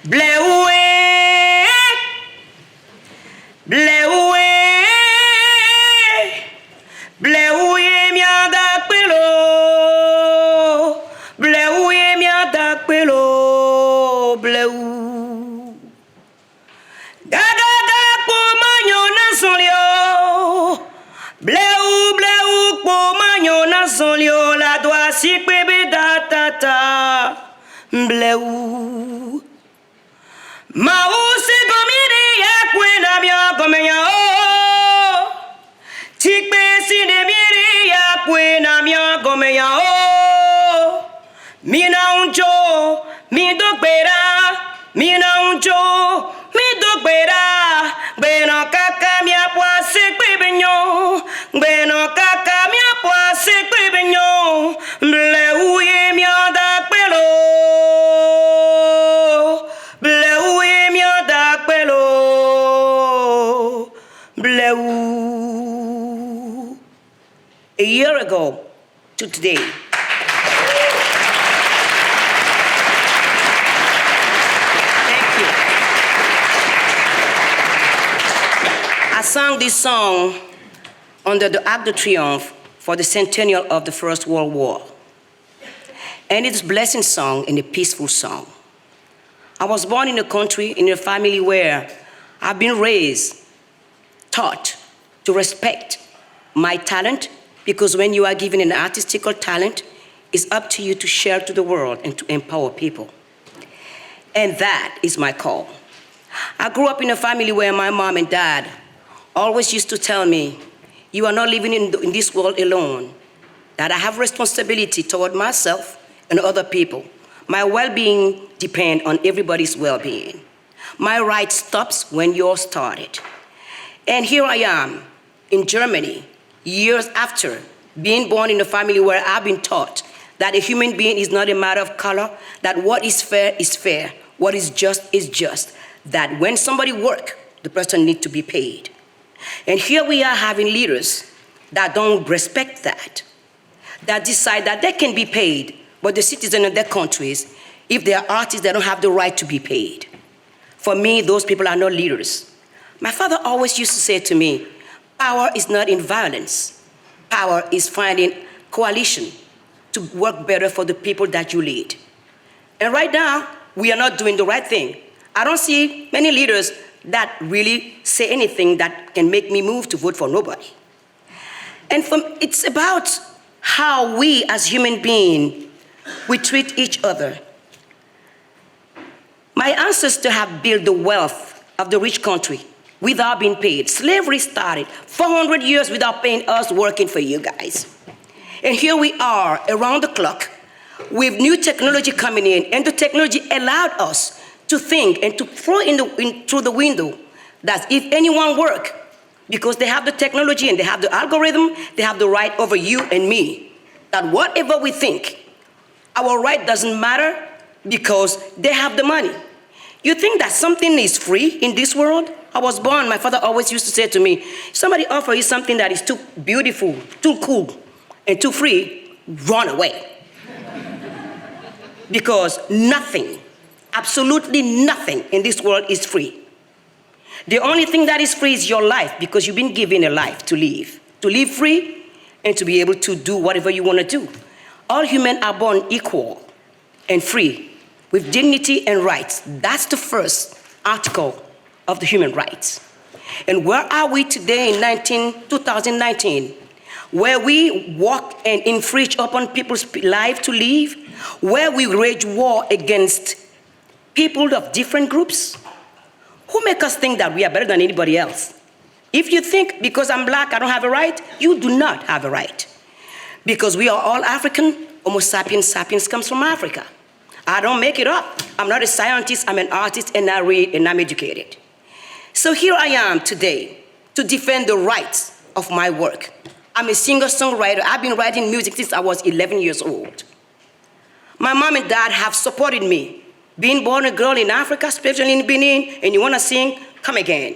Bleué, bleué, bleué mianda pelo, bleué mianda pelo, bleu. Gaga pour magnon na solio, bleu bleu pour magnon na solio, la doit si bébé da tata, bleu. Mausi gomiri ya kwena mya gomenya o Tikpe sinemiri ya kwena mya gomenya o Mina unjo mi dogbera Mina unjo mi dogbera Gbeno kaka mya pwa sekwe benyo Gbeno kaka mya pwa sekwe benyo Ble uye mya da kwelo A year ago to today, thank you. I sang this song under the Arc de Triomphe for the centennial of the First World War. And it's a blessing song and a peaceful song. I was born in a country, in a family where I've been raised, taught to respect my talent, because when you are given an artistical talent, it's up to you to share to the world and to empower people. And that is my call. I grew up in a family where my mom and dad always used to tell me, you are not living in this world alone, that I have responsibility toward myself and other people. My well-being depends on everybody's well-being. My right stops when yours started. And here I am in Germany, years after being born in a family where I've been taught that a human being is not a matter of color, that what is fair, what is just, that when somebody works, the person needs to be paid. And here we are having leaders that don't respect that decide that they can be paid, but the citizens of their countries, if they are artists, they don't have the right to be paid. For me, those people are not leaders. My father always used to say to me, power is not in violence. Power is finding coalition to work better for the people that you lead. And right now, we are not doing the right thing. I don't see many leaders that really say anything that can make me move to vote for nobody. And it's about how we as human beings, we treat each other. My ancestors have built the wealth of the rich country without being paid. Slavery started 400 years without paying us, working for you guys. And here we are around the clock with new technology coming in, and the technology allowed us to think and to throw through the window that if anyone work, because they have the technology and they have the algorithm, they have the right over you and me, that whatever we think, our right doesn't matter because they have the money. You think that something is free in this world? I was born, my father always used to say to me, somebody offer you something that is too beautiful, too cool, and too free, run away. Because nothing, absolutely nothing in this world is free. The only thing that is free is your life, because you've been given a life to live free and to be able to do whatever you want to do. All humans are born equal and free with dignity and rights. That's the first article of the human rights. And where are we today in 2019, where we walk and infringe upon people's life to live, where we wage war against people of different groups? Who make us think that we are better than anybody else? If you think because I'm black I don't have a right, you do not have a right. Because we are all African, Homo sapiens sapiens comes from Africa. I don't make it up. I'm not a scientist, I'm an artist, and I read and I'm educated. So here I am today to defend the rights of my work. I'm a singer-songwriter. I've been writing music since I was 11 years old. My mom and dad have supported me. Being born a girl in Africa, especially in Benin, and you want to sing, come again.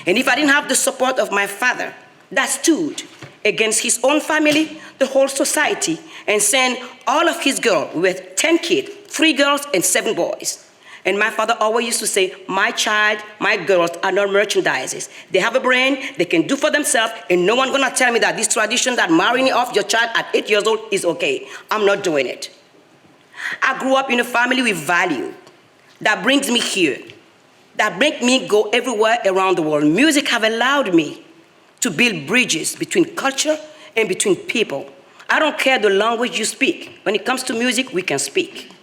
And if I didn't have the support of my father that stood against his own family, the whole society, and sent all of his girls, we were 10 kids, 3 girls and 7 boys. And my father always used to say, my child, my girls are not merchandises. They have a brain, they can do for themselves, and no one's gonna tell me that this tradition that marrying off your child at 8 years old is okay. I'm not doing it. I grew up in a family with value that brings me here, that make me go everywhere around the world. Music have allowed me to build bridges between culture and between people. I don't care the language you speak. When it comes to music, we can speak.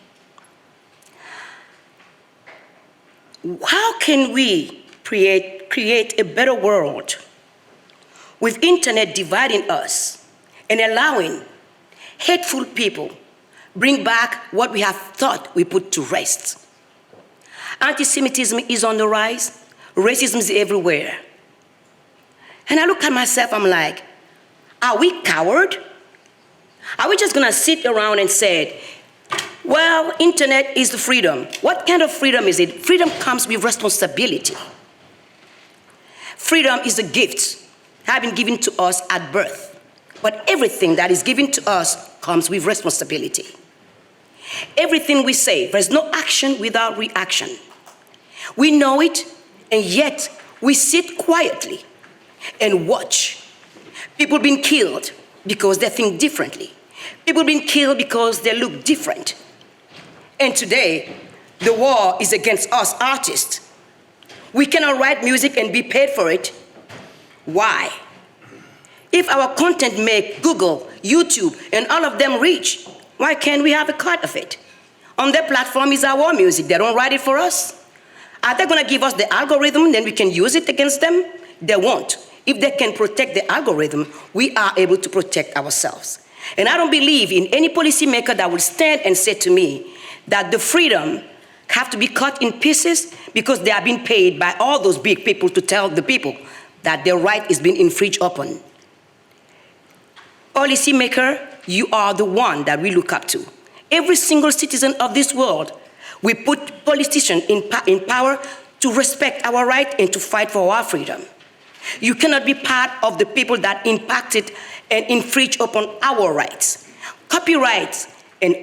How can we create a better world with internet dividing us and allowing hateful people bring back what we have thought we put to rest? Anti-Semitism is on the rise. Racism is everywhere. And I look at myself, I'm like, are we coward? Are we just gonna sit around and say, well, internet is the freedom. What kind of freedom is it? Freedom comes with responsibility. Freedom is a gift that has been given to us at birth. But everything that is given to us comes with responsibility. Everything we say, there's no action without reaction. We know it, and yet we sit quietly and watch. People being killed because they think differently. People being killed because they look different. And today, the war is against us artists. We cannot write music and be paid for it. Why? If our content make Google, YouTube, and all of them rich, why can't we have a cut of it? On their platform is our music. They don't write it for us. Are they going to give us the algorithm, then we can use it against them? They won't. If they can protect the algorithm, we are able to protect ourselves. And I don't believe in any policymaker that will stand and say to me that the freedom have to be cut in pieces because they are being paid by all those big people to tell the people that their right is being infringed upon. Policymaker, you are the one that we look up to. Every single citizen of this world, we put politicians in power to respect our right and to fight for our freedom. You cannot be part of the people that impacted and infringe upon our rights. Copyright and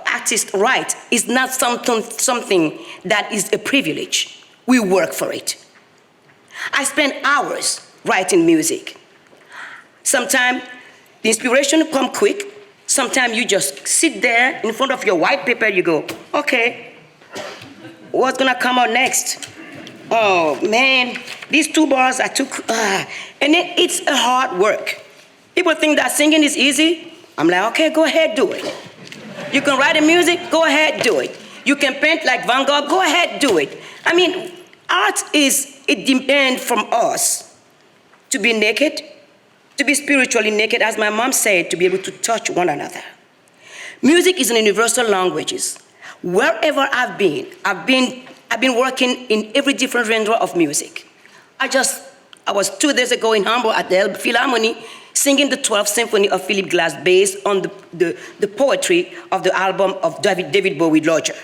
artist rights is not something that is a privilege. We work for it. I spend hours writing music. Sometimes the inspiration comes quick. Sometimes you just sit there in front of your white paper, you go, okay, what's gonna come out next? Oh man, these 2 bars I took, and then it's a hard work. People think that singing is easy. I'm like, okay, go ahead, do it. You can write the music, go ahead, do it. You can paint like Van Gogh, go ahead, do it. I mean, art it demands from us to be naked, to be spiritually naked, as my mom said, to be able to touch one another. Music is an universal language. Wherever I've been working in every different genre of music. I was 2 days ago in Hamburg at the Philharmonic singing the 12th Symphony of Philip Glass based on the poetry of the album of David Bowie, Lodger.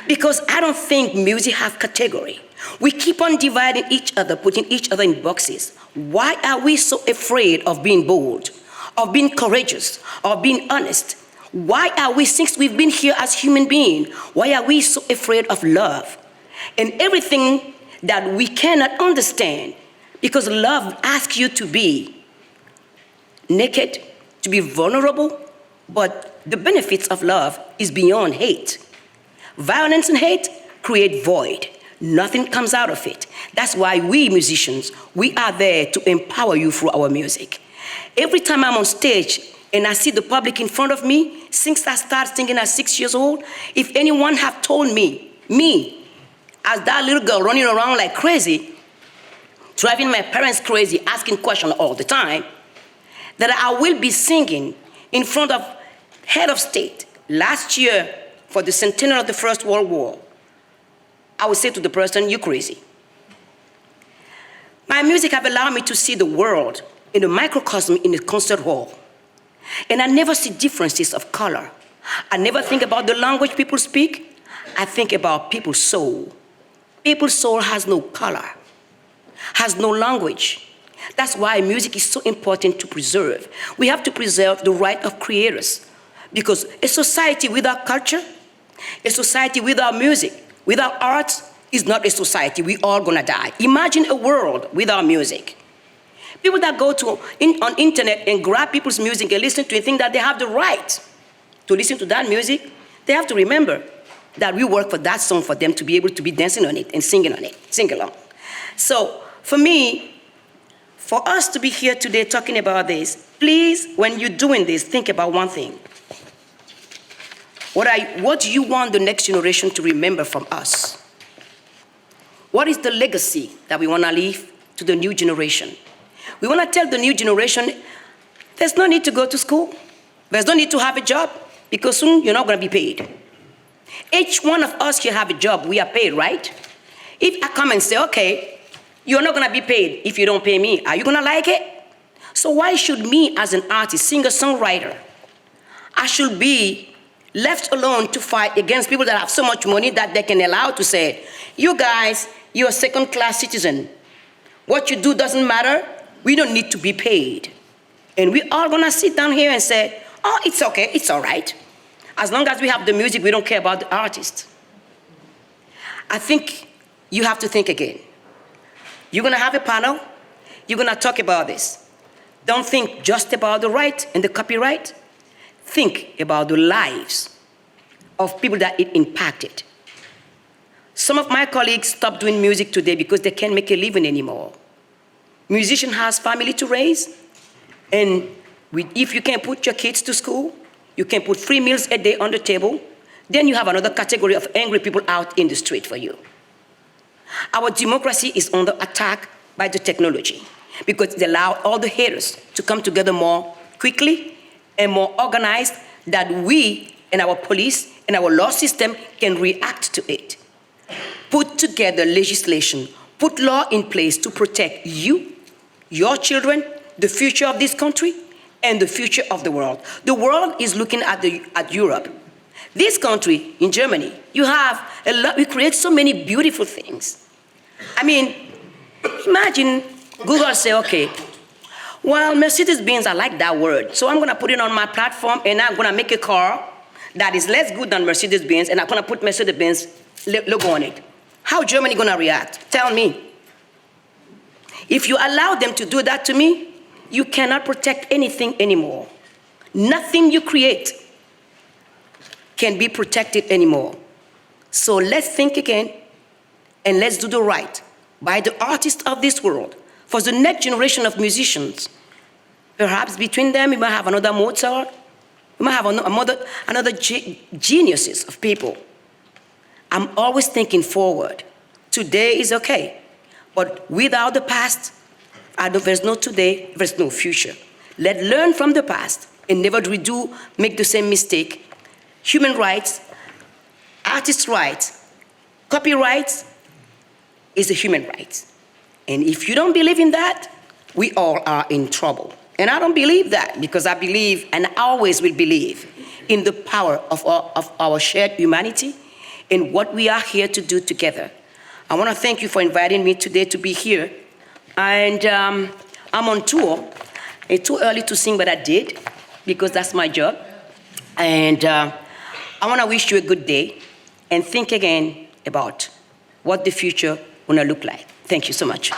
Because I don't think music has category. We keep on dividing each other, putting each other in boxes. Why are we so afraid of being bold, of being courageous, of being honest? Why are we, since we've been here as human beings, why are we so afraid of love? And everything that we cannot understand, because love asks you to be naked, to be vulnerable, but the benefits of love is beyond hate. Violence and hate create void. Nothing comes out of it. That's why we musicians, we are there to empower you through our music. Every time I'm on stage and I see the public in front of me, since I started singing at 6 years old, if anyone have told me, as that little girl running around like crazy, driving my parents crazy, asking questions all the time, that I will be singing in front of head of state last year for the centenary of the First World War, I would say to the person, you're crazy. My music have allowed me to see the world in a microcosm in a concert hall. And I never see differences of color. I never think about the language people speak. I think about people's soul. People's soul has no color, has no language. That's why music is so important to preserve. We have to preserve the right of creators, because a society without culture, A society without music, without art, is not a society. We all gonna die. Imagine a world without music. People that go on internet and grab people's music and listen to it think that they have the right to listen to that music. They have to remember that we work for that song for them to be able to be dancing on it and singing on it, sing along. So for me, for us to be here today talking about this, please, when you're doing this, think about one thing. What do you want the next generation to remember from us? What is the legacy that we want to leave to the new generation? We want to tell the new generation, there's no need to go to school. There's no need to have a job, because soon you're not going to be paid. Each one of us here have a job. We are paid, right? If I come and say, okay, you're not going to be paid if you don't pay me, are you going to like it? So why should me as an artist, singer-songwriter, I should be left alone to fight against people that have so much money that they can allow to say, you guys, you're a second-class citizen. What you do doesn't matter. We don't need to be paid. And we're all going to sit down here and say, oh, it's okay, it's all right. As long as we have the music, we don't care about the artist. I think you have to think again. You're going to have a panel. You're going to talk about this. Don't think just about the right and the copyright. Think about the lives of people that it impacted. Some of my colleagues stopped doing music today because they can't make a living anymore. Musician has family to raise, and if you can't put your kids to school, you can put 3 meals a day on the table, then you have another category of angry people out in the street for you. Our democracy is under attack by the technology because it allows all the haters to come together more quickly and more organized, that we and our police and our law system can react to it. Put together legislation, put law in place to protect you, your children, the future of this country, and the future of the world. The world is looking at Europe. This country, in Germany, you have a lot, we create so many beautiful things. I mean, imagine Google say, okay, well, Mercedes-Benz, I like that word, so I'm gonna put it on my platform and I'm gonna make a car that is less good than Mercedes-Benz, and I'm gonna put Mercedes-Benz logo on it. How Germany gonna react? Tell me. If you allow them to do that to me, you cannot protect anything anymore. Nothing you create can be protected anymore. So let's think again, and let's do the right by the artists of this world, for the next generation of musicians. Perhaps between them, we might have another Mozart, we might have another geniuses of people. I'm always thinking forward. Today is okay, but without the past, there's no today, there's no future. Let's learn from the past and never make the same mistake. Human rights, artists' rights, copyright is a human right. And if you don't believe in that, we all are in trouble. And I don't believe that, because I believe, and I always will believe, in the power of our shared humanity and what we are here to do together. I want to thank you for inviting me today to be here. And I'm on tour. It's too early to sing, but I did, because that's my job. And I want to wish you a good day and think again about what the future will look like. Thank you so much.